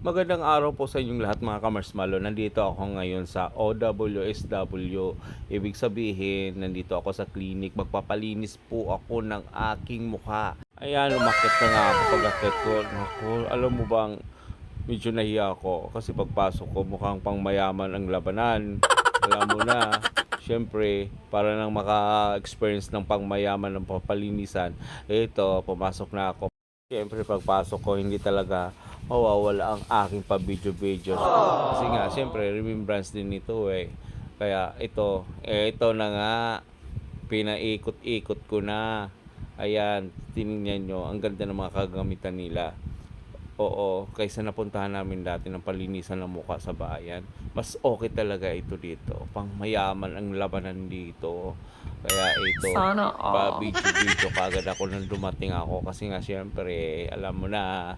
Magandang araw po sa inyong lahat mga kamarshmallow. Nandito ako ngayon sa OWSW. Ibig sabihin, nandito ako sa clinic. Magpapalinis po ako ng aking mukha. Ayan, umakit na nga ako pag-akit ko. Naku, alam mo bang medyo nahiya ako kasi pagpasok ko mukhang pangmayaman ang labanan. Alam mo na, syempre, para nang maka-experience ng pangmayaman ng papalinisan, ito, pumasok na ako. Siyempre, pagpasok ko, hindi talaga mawawala ang aking pa-video-videos. Kasi nga, siyempre, remembrance din ito eh. Kaya ito na nga, pinaikot-ikot ko na. Ayan, tinignan nyo, ang ganda ng mga kagamitan nila. Oo, kaysa napuntahan namin dati ng palinisan ng mukha sa bayan, mas okay talaga ito dito. Pang mayaman ang labanan dito. Kaya ito, Sana pa all. video kagad ako nang dumating ako kasi nga siyempre, alam mo na,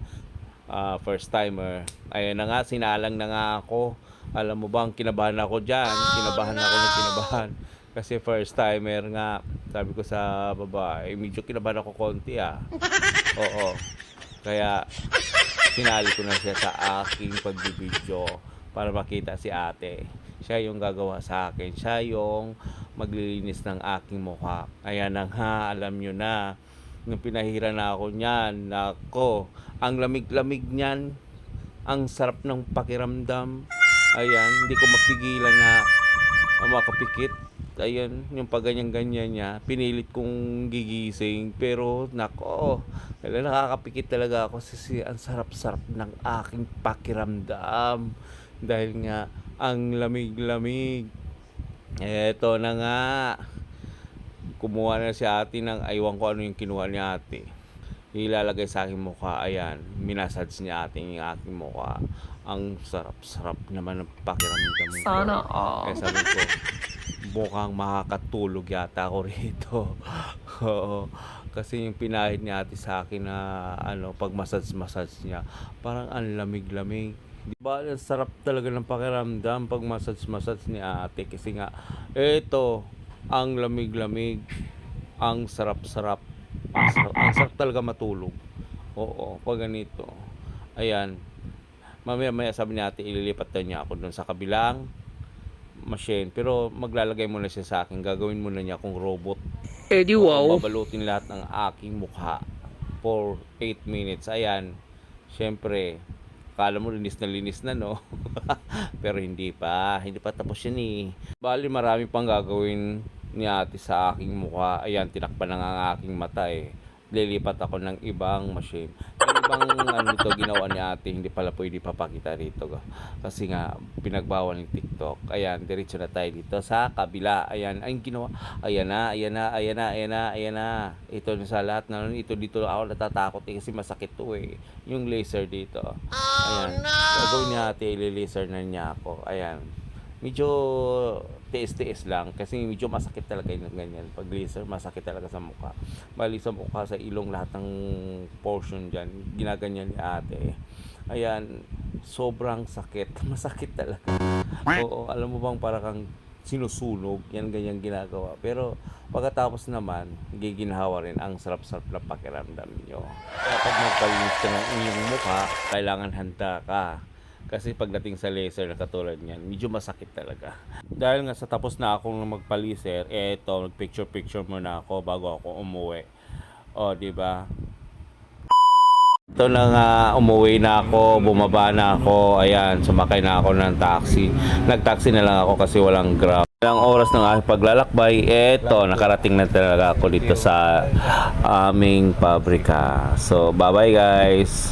first timer. Ayun na nga, sinalang na nga ako. Alam mo bang kinabahan ako dyan? Kinabahan ako ng kinabahan. Kasi first timer nga, sabi ko sa babae, medyo kinabahan ako konti Oo. Kaya sinali ko na siya sa aking pagbibideo para makita si ate. Siya yung gagawa sa akin. Siya yung maglilinis ng aking mukha. Ayan na nga, alam nyo na. Nung pinahira na ako niyan, nako, ang lamig-lamig niyan. Ang sarap ng pakiramdam. Ayan, hindi ko mapigilan na makapikit. Ayan, yung pagganyan-ganyan niya, pinilit kong gigising, pero nako, nakakapikit talaga ako kasi ang sarap-sarap ng aking pakiramdam dahil nga ang lamig-lamig. Eto na nga, kumuha na si ate ng aywan ko ano yung kinuha ni ate, ilalagay sa aking mukha. Ayan, minasage niya ating yung aking mukha. Ang sarap-sarap naman ng pakiramdam ko. Sana Kaya all. sabi ko, mukhang makakatulog yata ako rito. Oo. Kasi yung pinahid niya ate sa akin na pag massage niya, parang ang lamig-lamig. Di ba? Ang sarap talaga ng pakiramdam pag massage ni ate. Kasi nga, eto, ang lamig-lamig, ang sarap-sarap. Ang sarap talaga matulog. Oo, pag ganito. Ayan. Mamaya sabi ni ate, ililipat daw niya ako doon sa kabilang machine, pero maglalagay muna siya sa akin, gagawin muna niya akong robot. Wow. Babalutin lahat ng aking mukha for 8 minutes. Ayan, syempre akala mo linis na no. Pero hindi pa tapos yan eh. Bali marami pang gagawin ni ate sa aking mukha. Ayan, tinakpan na nga ang aking mata eh. Lilipat ako ng ibang machine. Yung ibang ito ginawa ni ate, hindi pala pwede papakita rito. Kasi nga, pinagbawal ng TikTok. Ayan, diretso na tayo dito sa kabila. Ayan, ang ginawa. Ayan na. Ito sa lahat na ito dito ako natatakot kasi masakit to eh. Yung laser dito. Ayan, gagawin ni ate, ili-laser na niya ako. Ayan. Medyo tiis-tiis lang kasi medyo masakit talaga yung ganyan. Pag laser, masakit talaga sa mukha. Bali sa mukha, sa ilong, lahat ng portion dyan, ginaganyan ni ate. Ayan, sobrang sakit. Masakit talaga. Oo, alam mo bang para kang sinusunog, yan ganyan ginagawa. Pero pagkatapos naman, giginhawa rin ang sarap-sarap na pakiramdam nyo. Kaya pag magpalinis ka ng inyong mukha, kailangan handa ka. Kasi pagdating sa laser na katulad niyan, medyo masakit talaga. Dahil nga sa tapos na akong magpa-laser, eto, nag-picture muna ako bago ako umuwi. O, di ba? Ito na nga, umuwi na ako, bumaba na ako, ayan, sumakay na ako ng taxi. Nag-taxi na lang ako kasi walang Grab. Ilang oras ng aking paglalakbay, eto, nakarating na talaga ako dito sa aming pabrika. So, bye-bye guys!